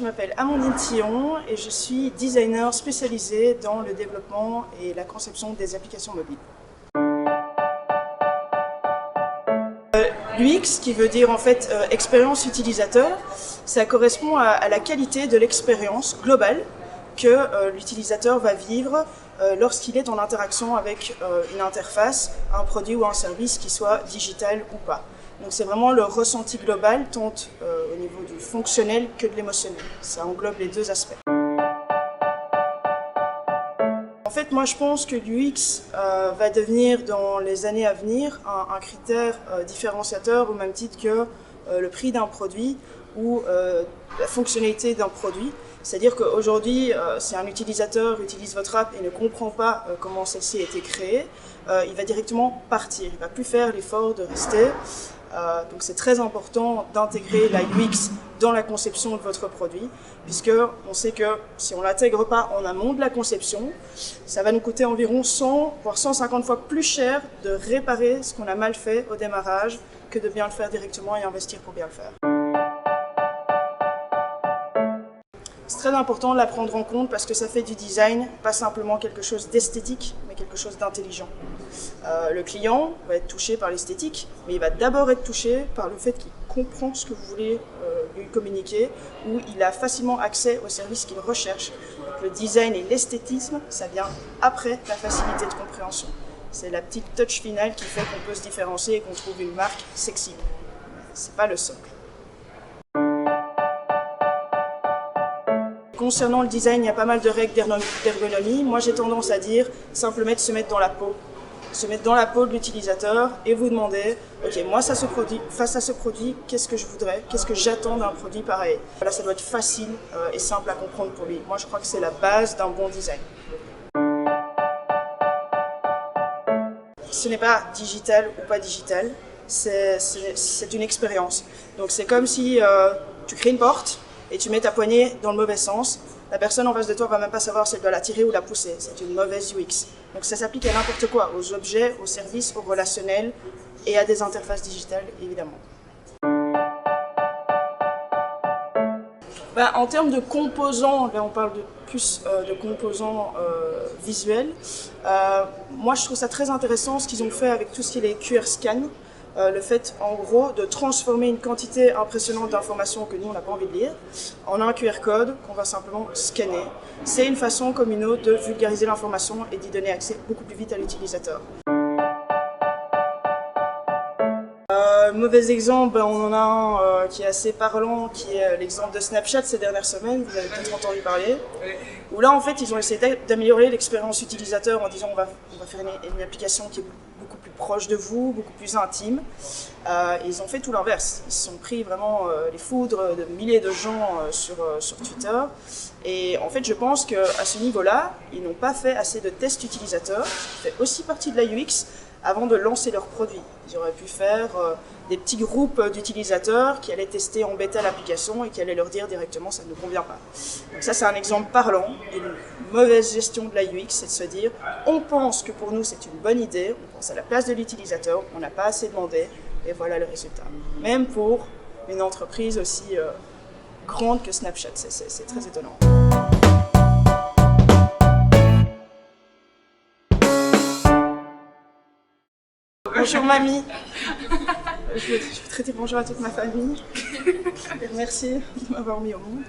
je m'appelle Amandine Tillon et je suis designer spécialisée dans le développement et la conception des applications mobiles. L'UX, qui veut dire en fait expérience utilisateur, ça correspond à la qualité de l'expérience globale que l'utilisateur va vivre lorsqu'il est en interaction avec une interface, un produit ou un service qui soit digital ou pas. Donc c'est vraiment le ressenti global, tant au niveau du fonctionnel que de l'émotionnel. Ça englobe les deux aspects. En fait, moi je pense que l'UX va devenir dans les années à venir un critère différenciateur au même titre que le prix d'un produit ou la fonctionnalité d'un produit. C'est-à-dire qu'aujourd'hui, si un utilisateur utilise votre app et ne comprend pas comment celle-ci a été créée, il va directement partir, il ne va plus faire l'effort de rester. Donc c'est très important d'intégrer la UX dans la conception de votre produit, puisque on sait que si on ne l'intègre pas en amont de la conception, ça va nous coûter environ 100 voire 150 fois plus cher de réparer ce qu'on a mal fait au démarrage que de bien le faire directement et investir pour bien le faire. C'est très important de la prendre en compte parce que ça fait du design, pas simplement quelque chose d'esthétique, mais quelque chose d'intelligent. Le client va être touché par l'esthétique, mais il va d'abord être touché par le fait qu'il comprend ce que vous voulez lui communiquer, ou il a facilement accès aux services qu'il recherche. Donc le design et l'esthétisme, ça vient après la facilité de compréhension. C'est la petite touch finale qui fait qu'on peut se différencier et qu'on trouve une marque sexy. C'est pas le socle. Concernant le design, il y a pas mal de règles d'ergonomie. Moi, j'ai tendance à dire simplement de se mettre dans la peau. Se mettre dans la peau de l'utilisateur et vous demander, ok, moi, face à ce produit, qu'est-ce que je voudrais, qu'est-ce que j'attends d'un produit pareil. Voilà, ça doit être facile et simple à comprendre pour lui. Moi, je crois que c'est la base d'un bon design. Ce n'est pas digital ou pas digital, c'est une expérience. Donc, c'est comme si tu crées une porte et tu mets ta poignée dans le mauvais sens, la personne en face de toi ne va même pas savoir si elle doit la tirer ou la pousser. C'est une mauvaise UX. Donc ça s'applique à n'importe quoi, aux objets, aux services, aux relationnels et à des interfaces digitales, évidemment. En termes de composants, là on parle plus de composants visuels. Moi je trouve ça très intéressant ce qu'ils ont fait avec tout ce qui est les QR scans. Le fait, en gros, de transformer une quantité impressionnante d'informations que nous, on n'a pas envie de lire, en un QR code qu'on va simplement scanner. C'est une façon comme une autre de vulgariser l'information et d'y donner accès beaucoup plus vite à l'utilisateur. Mauvais exemple, on en a un qui est assez parlant, qui est l'exemple de Snapchat ces dernières semaines, vous avez peut-être entendu parler, où là en fait ils ont essayé d'améliorer l'expérience utilisateur en disant on va faire une application qui est beaucoup plus proche de vous, beaucoup plus intime. Et ils ont fait tout l'inverse, ils se sont pris vraiment les foudres de milliers de gens sur Twitter. Et en fait je pense qu'à ce niveau-là, ils n'ont pas fait assez de tests utilisateurs, qui fait aussi partie de la UX, avant de lancer leurs produits. Ils auraient pu faire des petits groupes d'utilisateurs qui allaient tester en bêta l'application et qui allaient leur dire directement ça ne nous convient pas. Donc ça c'est un exemple parlant d'une mauvaise gestion de la UX, c'est de se dire on pense que pour nous c'est une bonne idée, on pense à la place de l'utilisateur, on n'a pas assez demandé et voilà le résultat. Même pour une entreprise aussi grande que Snapchat, c'est très étonnant. Bonjour mamie, je vais traiter bonjour à toute ma famille et remercier de m'avoir mis au monde.